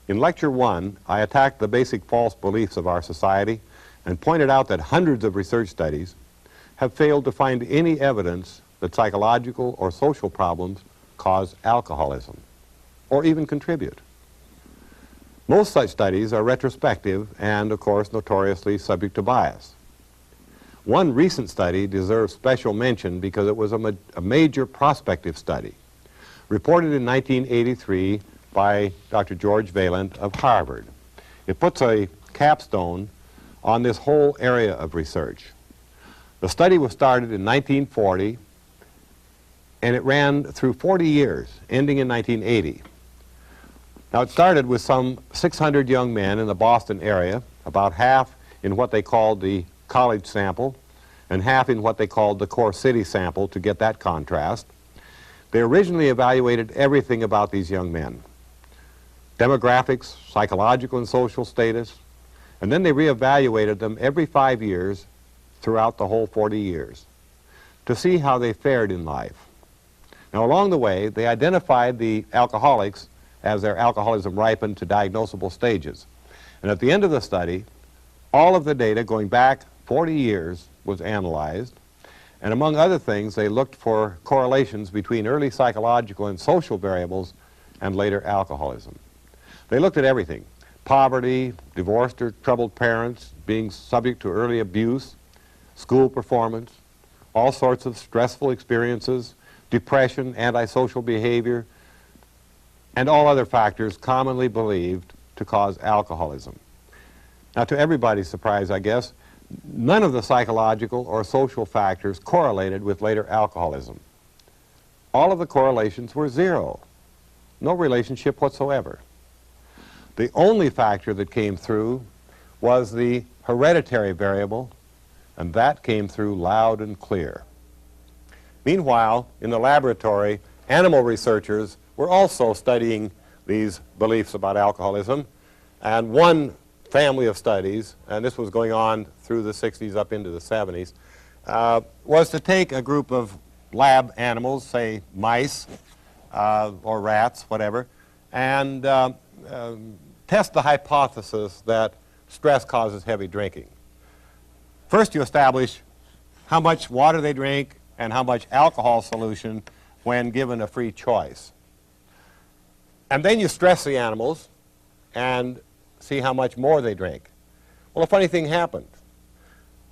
In Lecture 1, I attacked the basic false beliefs of our society and pointed out that hundreds of research studies have failed to find any evidence that psychological or social problems cause alcoholism or even contribute. Most such studies are retrospective and, of course, notoriously subject to bias. One recent study deserves special mention because it was a major prospective study, reported in 1983 by Dr. George Valent of Harvard. It puts a capstone on this whole area of research. The study was started in 1940, and it ran through 40 years, ending in 1980. Now, it started with some 600 young men in the Boston area, about half in what they called the college sample and half in what they called the core city sample to get that contrast. They originally evaluated everything about these young men: demographics, psychological and social status, and then they reevaluated them every 5 years throughout the whole 40 years to see how they fared in life. Now, along the way, they identified the alcoholics as their alcoholism ripened to diagnosable stages. And at the end of the study, all of the data going back 40 years was analyzed, and among other things, they looked for correlations between early psychological and social variables and later alcoholism. They looked at everything: poverty, divorced or troubled parents, being subject to early abuse, school performance, all sorts of stressful experiences, depression, antisocial behavior, and all other factors commonly believed to cause alcoholism. Now, to everybody's surprise, I guess, none of the psychological or social factors correlated with later alcoholism. All of the correlations were zero, no relationship whatsoever. The only factor that came through was the hereditary variable, and that came through loud and clear. Meanwhile, in the laboratory, animal researchers were also studying these beliefs about alcoholism, and one family of studies, and this was going on through the 60s up into the 70s, was to take a group of lab animals, say mice or rats, whatever, and test the hypothesis that stress causes heavy drinking. First, you establish how much water they drink and how much alcohol solution when given a free choice. And then you stress the animals and see how much more they drink. Well, a funny thing happened.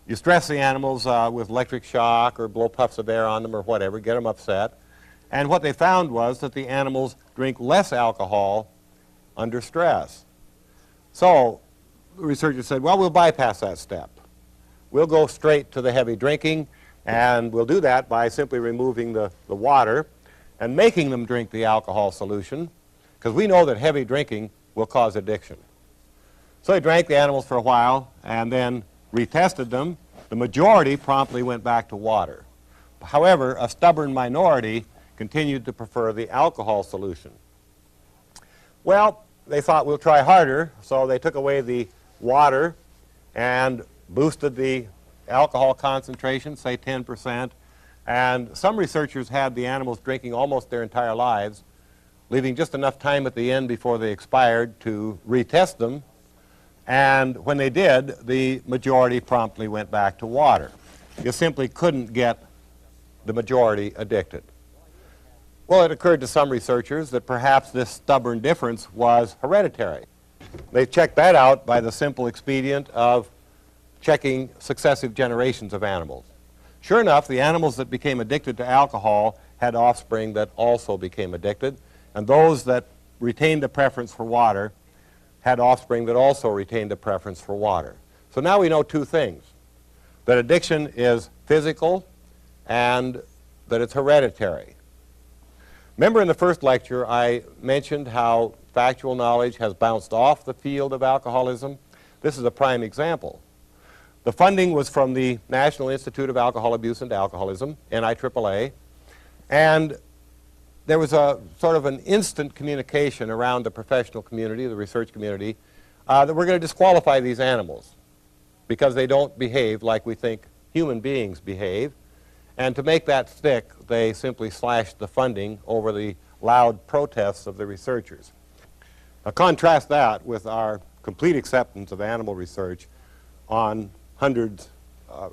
You stress the animals with electric shock or blow puffs of air on them or whatever, get them upset, and what they found was that the animals drink less alcohol under stress. So the researchers said, well, we'll bypass that step. We'll go straight to the heavy drinking, and we'll do that by simply removing the water and making them drink the alcohol solution, because we know that heavy drinking will cause addiction. So they drank the animals for a while and then retested them. The majority promptly went back to water. However, a stubborn minority continued to prefer the alcohol solution. Well, they thought, we'll try harder, so they took away the water and boosted the alcohol concentration, say 10%, and some researchers had the animals drinking almost their entire lives, leaving just enough time at the end before they expired to retest them, and when they did, the majority promptly went back to water. You simply couldn't get the majority addicted. Well, it occurred to some researchers that perhaps this stubborn difference was hereditary. They checked that out by the simple expedient of checking successive generations of animals. Sure enough, the animals that became addicted to alcohol had offspring that also became addicted, and those that retained a preference for water had offspring that also retained a preference for water. So now we know two things: that addiction is physical and that it's hereditary. Remember in the first lecture I mentioned how factual knowledge has bounced off the field of alcoholism? This is a prime example. The funding was from the National Institute of Alcohol Abuse and Alcoholism, NIAAA, and there was a sort of an instant communication around the professional community, the research community, that we're going to disqualify these animals because they don't behave like we think human beings behave. And to make that stick, they simply slashed the funding over the loud protests of the researchers. Now contrast that with our complete acceptance of animal research on hundreds,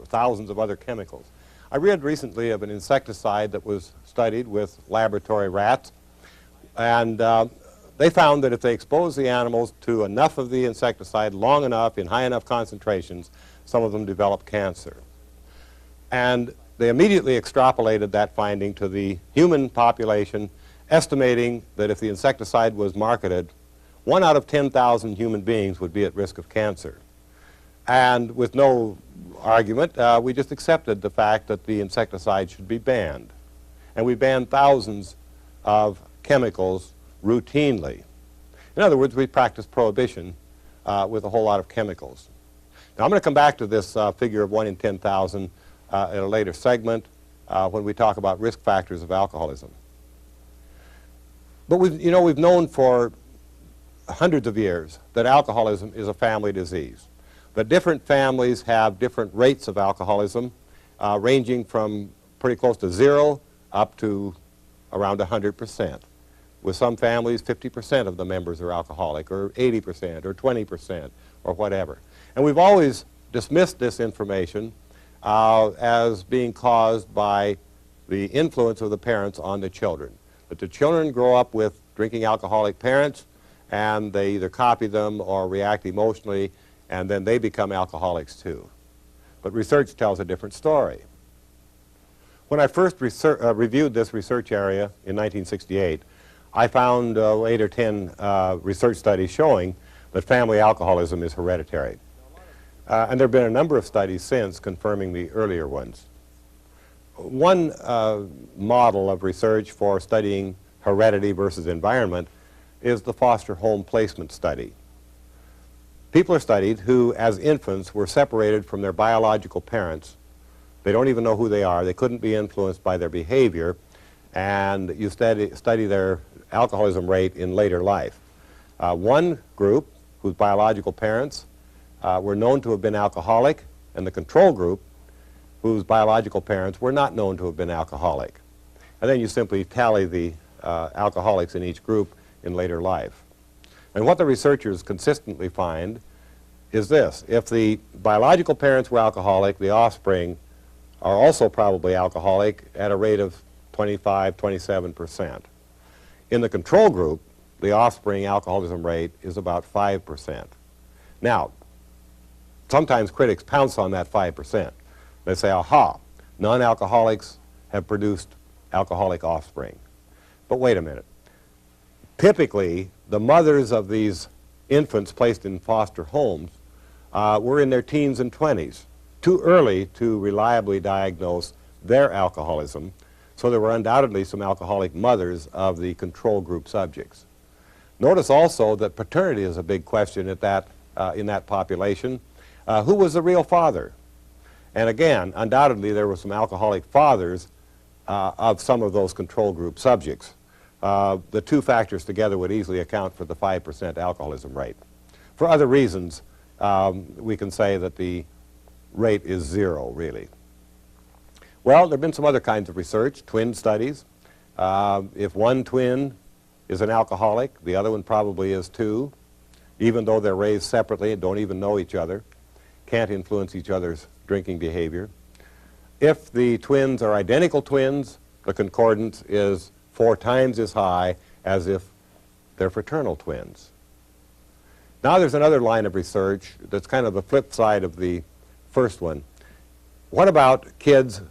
thousands of other chemicals. I read recently of an insecticide that was studied with laboratory rats, and they found that if they exposed the animals to enough of the insecticide long enough in high enough concentrations, some of them developed cancer. And they immediately extrapolated that finding to the human population, estimating that if the insecticide was marketed, 1 out of 10,000 human beings would be at risk of cancer. And with no argument, we just accepted the fact that the insecticide should be banned. And we banned thousands of chemicals routinely. In other words, we practiced prohibition with a whole lot of chemicals. Now, I'm going to come back to this figure of 1 in 10,000 at a later segment when we talk about risk factors of alcoholism. But we've known for hundreds of years that alcoholism is a family disease, that different families have different rates of alcoholism, ranging from pretty close to 0 up to around 100%. With some families, 50% of the members are alcoholic, or 80%, or 20%, or whatever. And we've always dismissed this information as being caused by the influence of the parents on the children. That the children grow up with drinking alcoholic parents, and they either copy them or react emotionally, and then they become alcoholics too. But research tells a different story. When I first reviewed this research area in 1968, I found 8 or 10 research studies showing that family alcoholism is hereditary. And there have been a number of studies since confirming the earlier ones. One model of research for studying heredity versus environment is the foster home placement study. People are studied who, as infants, were separated from their biological parents. They don't even know who they are. They couldn't be influenced by their behavior. And you study their alcoholism rate in later life. One group, whose biological parents were known to have been alcoholic, and the control group, whose biological parents were not known to have been alcoholic. And then you simply tally the alcoholics in each group in later life. And what the researchers consistently find is this: if the biological parents were alcoholic, the offspring are also probably alcoholic at a rate of 25, 27%. In the control group, the offspring alcoholism rate is about 5%. Now, sometimes critics pounce on that 5%. They say, aha, non-alcoholics have produced alcoholic offspring. But wait a minute. Typically, the mothers of these infants placed in foster homes were in their teens and 20s, too early to reliably diagnose their alcoholism, so there were undoubtedly some alcoholic mothers of the control group subjects. Notice also that paternity is a big question in that population. Who was the real father? And again, undoubtedly there were some alcoholic fathers of some of those control group subjects. The two factors together would easily account for the 5% alcoholism rate. For other reasons, we can say that the rate is 0, really. Well, there have been some other kinds of research, twin studies. If one twin is an alcoholic, the other one probably is too, even though they're raised separately and don't even know each other, can't influence each other's drinking behavior. If the twins are identical twins, the concordance is 4 times as high as if they're fraternal twins. Now there's another line of research that's kind of the flip side of the first one. What about kids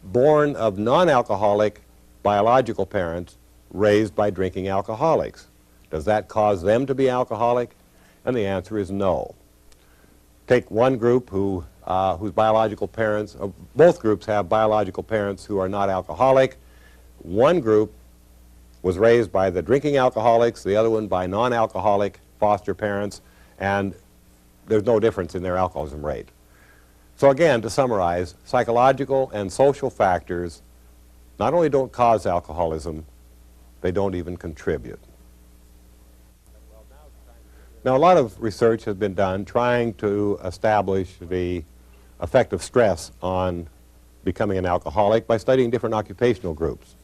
born of non-alcoholic biological parents raised by drinking alcoholics? Does that cause them to be alcoholic? And the answer is no. Take one group whose biological parents, both groups have biological parents who are not alcoholic. One group was raised by the drinking alcoholics, the other one by non-alcoholic foster parents, and there's no difference in their alcoholism rate. So again, to summarize, psychological and social factors not only don't cause alcoholism, they don't even contribute. Now, a lot of research has been done trying to establish the effect of stress on becoming an alcoholic by studying different occupational groups.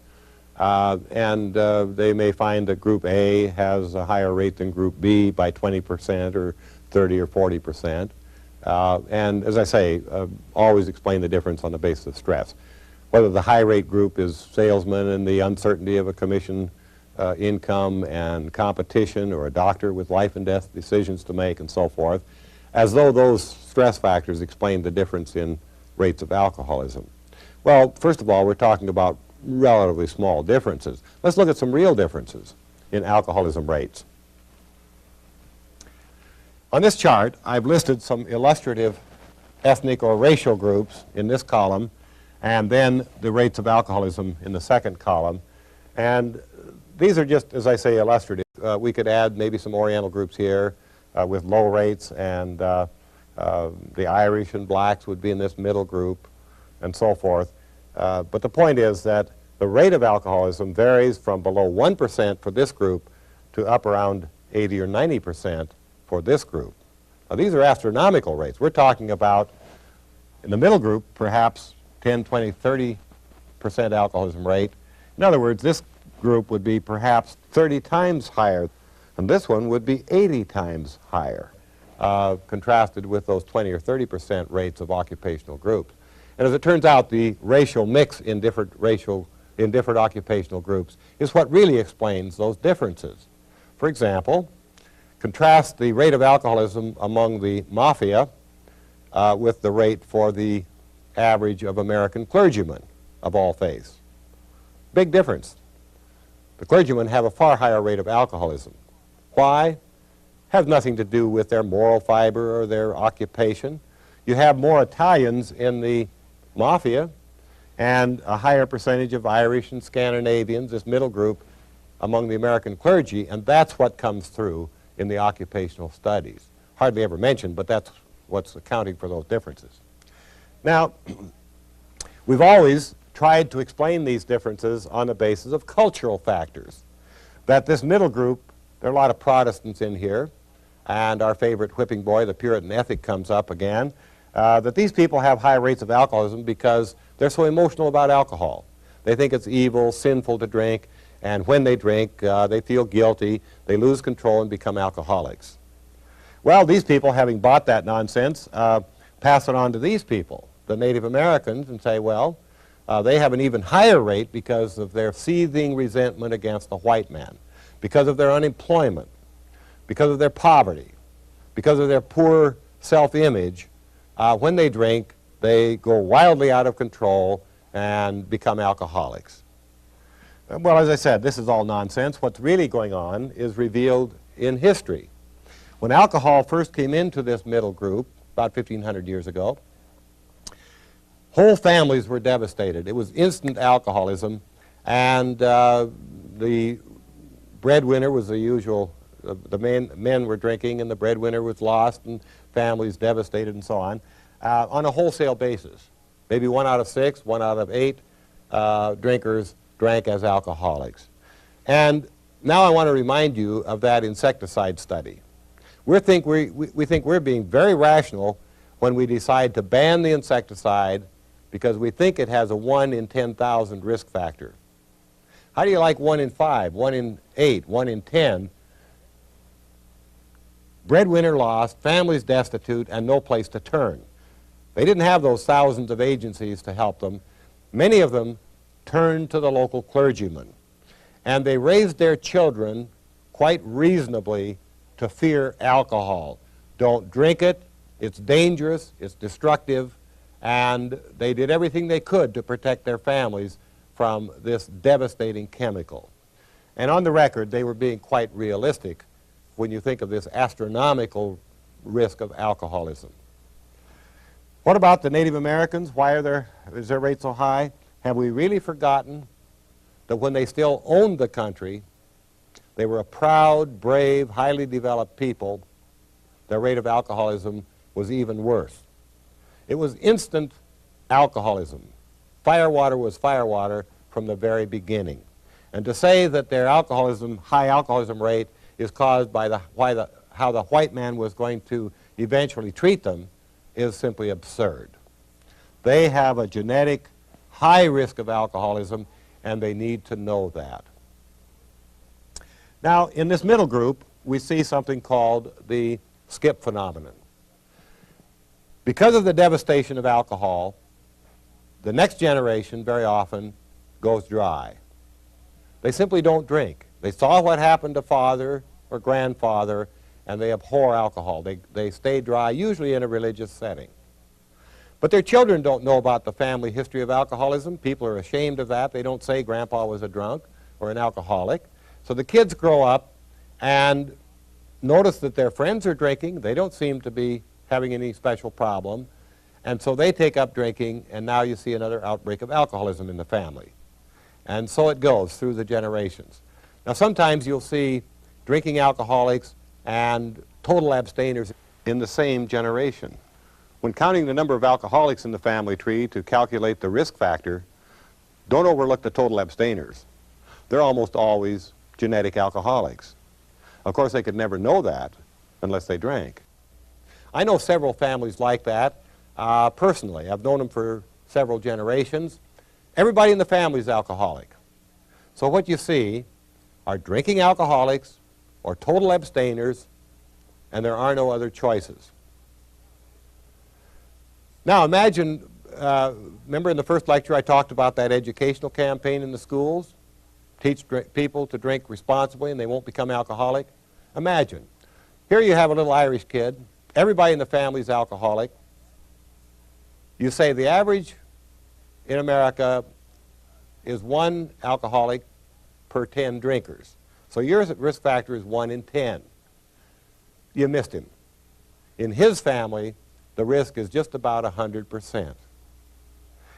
They may find that Group A has a higher rate than Group B by 20% or 30 or 40%. And as I say, always explain the difference on the basis of stress. Whether the high rate group is salesmen and the uncertainty of a commission income and competition, or a doctor with life and death decisions to make and so forth, as though those stress factors explain the difference in rates of alcoholism. Well, first of all, we're talking about relatively small differences. Let's look at some real differences in alcoholism rates. On this chart, I've listed some illustrative ethnic or racial groups in this column, and then the rates of alcoholism in the second column. And these are just, as I say, illustrative. We could add maybe some Oriental groups here with low rates, and the Irish and blacks would be in this middle group, and so forth. But the point is that the rate of alcoholism varies from below 1% for this group to up around 80 or 90% for this group. Now, these are astronomical rates. We're talking about, in the middle group, perhaps 10, 20, 30% alcoholism rate. In other words, this group would be perhaps 30 times higher, and this one would be 80 times higher, contrasted with those 20 or 30% rates of occupational groups. And as it turns out, the racial mix in different occupational groups is what really explains those differences. For example, contrast the rate of alcoholism among the mafia with the rate for the average of American clergymen of all faiths. Big difference. The clergymen have a far higher rate of alcoholism. Why? Has nothing to do with their moral fiber or their occupation. You have more Italians in the mafia and a higher percentage of Irish and Scandinavians, this middle group, among the American clergy, and that's what comes through in the occupational studies. Hardly ever mentioned, but that's what's accounting for those differences. Now, we've always tried to explain these differences on the basis of cultural factors. That this middle group, there are a lot of Protestants in here, and our favorite whipping boy, the Puritan ethic, comes up again, that these people have high rates of alcoholism because they're so emotional about alcohol. They think it's evil, sinful to drink, and when they drink, they feel guilty, they lose control and become alcoholics. Well, these people, having bought that nonsense, pass it on to these people, the Native Americans, and say, well, they have an even higher rate because of their seething resentment against the white man, because of their unemployment, because of their poverty, because of their poor self-image. When they drink, they go wildly out of control and become alcoholics. Well, as I said, this is all nonsense. What's really going on is revealed in history. When alcohol first came into this middle group, about 1,500 years ago, whole families were devastated. It was instant alcoholism, and the breadwinner was the usual. The men were drinking, and the breadwinner was lost, and families devastated, and so on a wholesale basis. Maybe 1 out of 6, 1 out of 8 drinkers drank as alcoholics. And now I want to remind you of that insecticide study. We think we're being very rational when we decide to ban the insecticide because we think it has a 1 in 10,000 risk factor. How do you like 1 in 5, 1 in 8, 1 in 10? Breadwinner lost, families destitute, and no place to turn. They didn't have those thousands of agencies to help them. Many of them turned to the local clergyman, and they raised their children quite reasonably to fear alcohol. Don't drink it, it's dangerous, it's destructive, and they did everything they could to protect their families from this devastating chemical. And on the record, they were being quite realistic when you think of this astronomical risk of alcoholism. What about the Native Americans? Is their rate so high? Have we really forgotten that when they still owned the country, they were a proud, brave, highly developed people? Their rate of alcoholism was even worse. It was instant alcoholism. Firewater was firewater from the very beginning. And to say that their high alcoholism rate is caused by how the white man was going to eventually treat them is simply absurd. They have a genetic high risk of alcoholism, and they need to know that. Now, in this middle group, we see something called the skip phenomenon. Because of the devastation of alcohol, the next generation very often goes dry. They simply don't drink. They saw what happened to father or grandfather, and they abhor alcohol. They stay dry, usually in a religious setting. But their children don't know about the family history of alcoholism. People are ashamed of that. They don't say grandpa was a drunk or an alcoholic. So the kids grow up and notice that their friends are drinking. They don't seem to be having any special problem. And so they take up drinking, and now you see another outbreak of alcoholism in the family. And so it goes through the generations. Now sometimes you'll see drinking alcoholics and total abstainers in the same generation. When counting the number of alcoholics in the family tree to calculate the risk factor, don't overlook the total abstainers. They're almost always genetic alcoholics. Of course, they could never know that unless they drank. I know several families like that personally. I've known them for several generations. Everybody in the family is alcoholic. So what you see are drinking alcoholics or total abstainers, and there are no other choices. Now imagine, remember in the first lecture I talked about that educational campaign in the schools? Teach people to drink responsibly and they won't become alcoholic. Imagine, here you have a little Irish kid, everybody in the family is alcoholic. You say the average in America is 1 alcoholic per 10 drinkers. So your risk factor is 1 in 10. You missed him. In his family, the risk is just about 100%.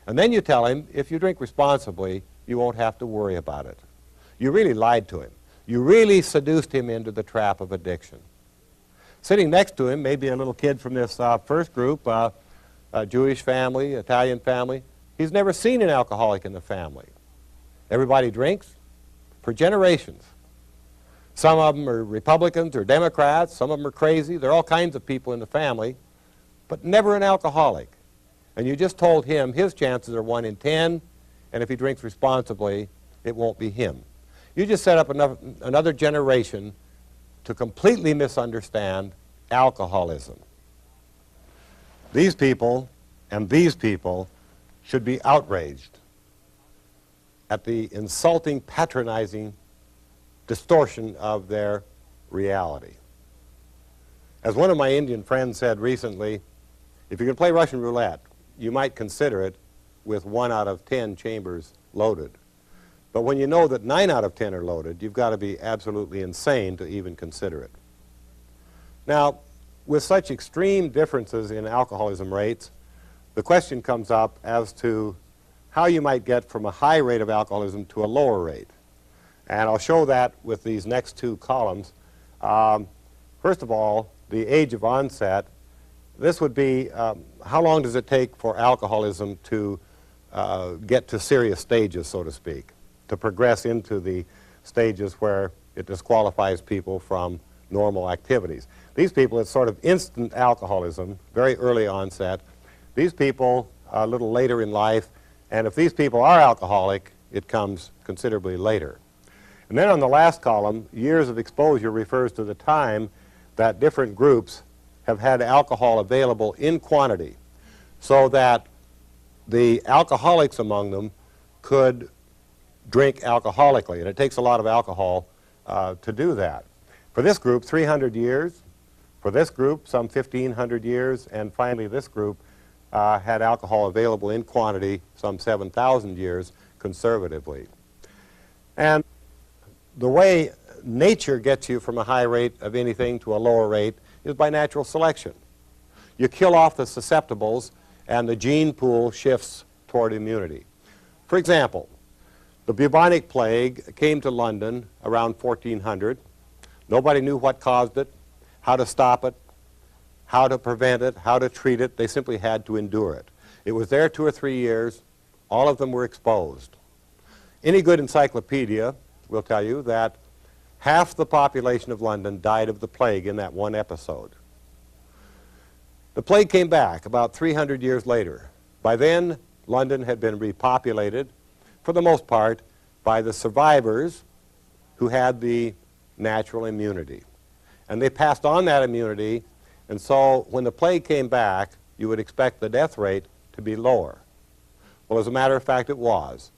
And then you tell him, if you drink responsibly, you won't have to worry about it. You really lied to him. You really seduced him into the trap of addiction. Sitting next to him may be a little kid from this first group, a Jewish family, Italian family. He's never seen an alcoholic in the family. Everybody drinks for generations. Some of them are Republicans or Democrats. Some of them are crazy. There are all kinds of people in the family, but never an alcoholic. And you just told him his chances are 1 in 10, and if he drinks responsibly, it won't be him. You just set up another generation to completely misunderstand alcoholism. These people and these people should be outraged at the insulting, patronizing distortion of their reality. As one of my Indian friends said recently, if you can play Russian roulette, you might consider it with 1 out of 10 chambers loaded. But when you know that 9 out of 10 are loaded, you've got to be absolutely insane to even consider it. Now, with such extreme differences in alcoholism rates, the question comes up as to how you might get from a high rate of alcoholism to a lower rate. And I'll show that with these next 2 columns. First of all, the age of onset. This would be how long does it take for alcoholism to get to serious stages, so to speak, to progress into the stages where it disqualifies people from normal activities. These people, it's sort of instant alcoholism, very early onset. These people, a little later in life, and if these people are alcoholic, it comes considerably later. And then on the last column, years of exposure refers to the time that different groups have had alcohol available in quantity so that the alcoholics among them could drink alcoholically, and it takes a lot of alcohol to do that. For this group, 300 years. For this group, some 1,500 years. And finally, this group had alcohol available in quantity, some 7,000 years, conservatively. And the way nature gets you from a high rate of anything to a lower rate is by natural selection. You kill off the susceptibles, and the gene pool shifts toward immunity. For example, the bubonic plague came to London around 1400. Nobody knew what caused it, how to stop it, how to prevent it, how to treat it. They simply had to endure it. It was there 2 or 3 years. All of them were exposed. Any good encyclopedia will tell you that half the population of London died of the plague in that one episode. The plague came back about 300 years later. By then, London had been repopulated, for the most part, by the survivors who had the natural immunity. And they passed on that immunity, and so when the plague came back, you would expect the death rate to be lower. Well, as a matter of fact, it was.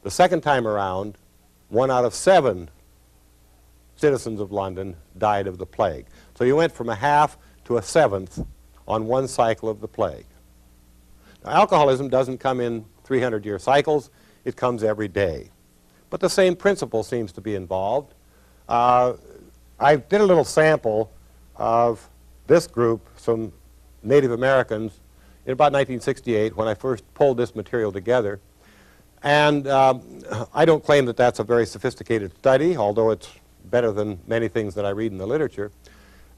The second time around, 1 out of 7 citizens of London died of the plague. So you went from a half to a seventh on one cycle of the plague. Now, alcoholism doesn't come in 300-year cycles. It comes every day. But the same principle seems to be involved. I did a little sample of this group, some Native Americans, in about 1968 when I first pulled this material together. And I don't claim that that's a very sophisticated study, although it's better than many things that I read in the literature.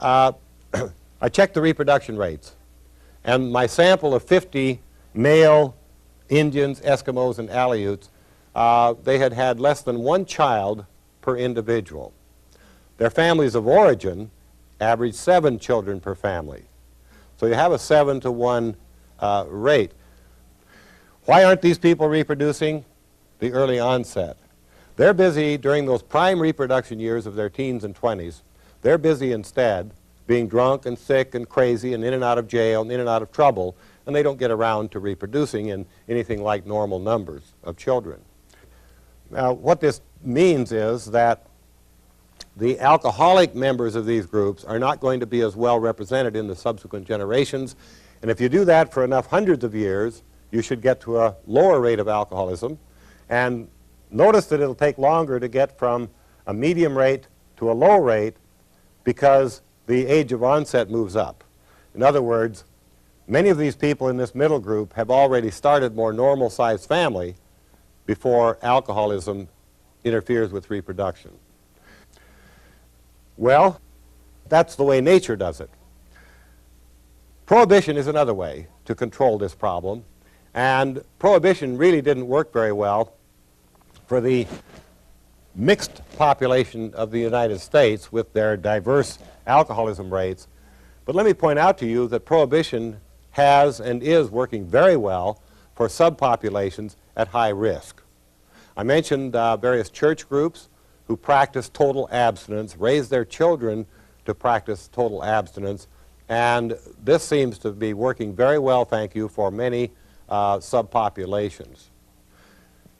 I checked the reproduction rates. And my sample of 50 male Indians, Eskimos, and Aleuts, they had had less than 1 child per individual. Their families of origin averaged 7 children per family. So you have a 7-to-1 rate. Why aren't these people reproducing? The early onset. They're busy during those prime reproduction years of their teens and 20s. They're busy instead being drunk and sick and crazy and in and out of jail and in and out of trouble, and they don't get around to reproducing in anything like normal numbers of children. Now, what this means is that the alcoholic members of these groups are not going to be as well represented in the subsequent generations, and if you do that for enough hundreds of years, you should get to a lower rate of alcoholism. And notice that it'll take longer to get from a medium rate to a low rate because the age of onset moves up. In other words, many of these people in this middle group have already started more normal-sized family before alcoholism interferes with reproduction. Well, that's the way nature does it. Prohibition is another way to control this problem, and prohibition really didn't work very well for the mixed population of the United States with their diverse alcoholism rates. But let me point out to you that prohibition has and is working very well for subpopulations at high risk. I mentioned various church groups who practice total abstinence, raise their children to practice total abstinence, and this seems to be working very well, thank you, for many subpopulations.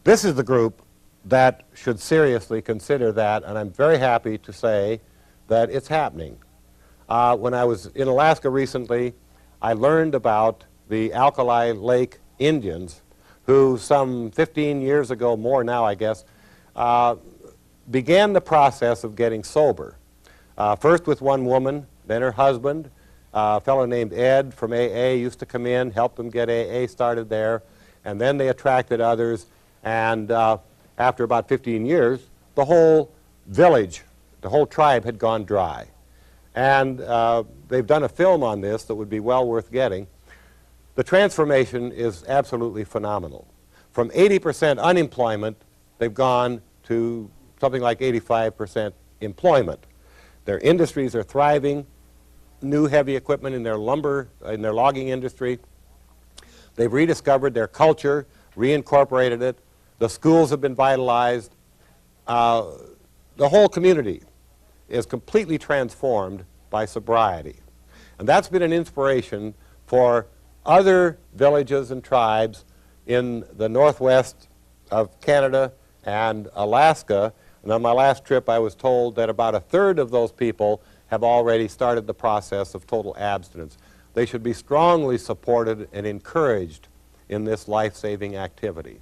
This is the group that should seriously consider that, and I'm very happy to say that it's happening. When I was in Alaska recently, I learned about the Alkali Lake Indians who some 15 years ago, more now I guess, began the process of getting sober. First with one woman, then her husband. A fellow named Ed from AA used to come in, help them get AA started there, and then they attracted others, and after about 15 years, the whole village, the whole tribe had gone dry. And they've done a film on this that would be well worth getting. The transformation is absolutely phenomenal. From 80% unemployment, they've gone to something like 85% employment. Their industries are thriving, new heavy equipment in their lumber, in their logging industry. They've rediscovered their culture, reincorporated it. The schools have been vitalized. The whole community is completely transformed by sobriety. And that's been an inspiration for other villages and tribes in the northwest of Canada and Alaska. And on my last trip, I was told that about 1/3 of those people have already started the process of total abstinence. They should be strongly supported and encouraged in this life-saving activity.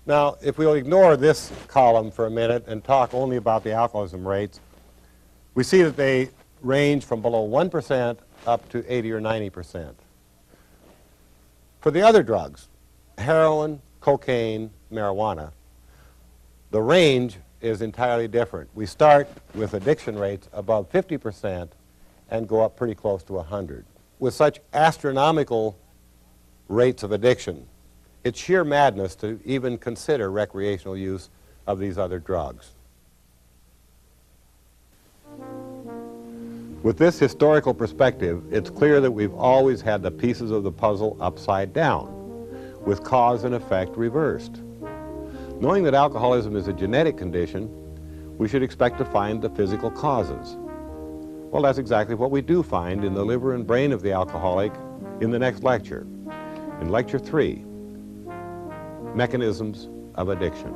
Now, if we'll ignore this column for a minute and talk only about the alcoholism rates, we see that they range from below 1% up to 80 or 90%. For the other drugs, heroin, cocaine, marijuana, the range is entirely different. We start with addiction rates above 50% and go up pretty close to 100. With such astronomical rates of addiction, it's sheer madness to even consider recreational use of these other drugs. With this historical perspective, it's clear that we've always had the pieces of the puzzle upside down, with cause and effect reversed. Knowing that alcoholism is a genetic condition, we should expect to find the physical causes. Well, that's exactly what we do find in the liver and brain of the alcoholic in the next lecture. In Lecture 3, Mechanisms of Addiction.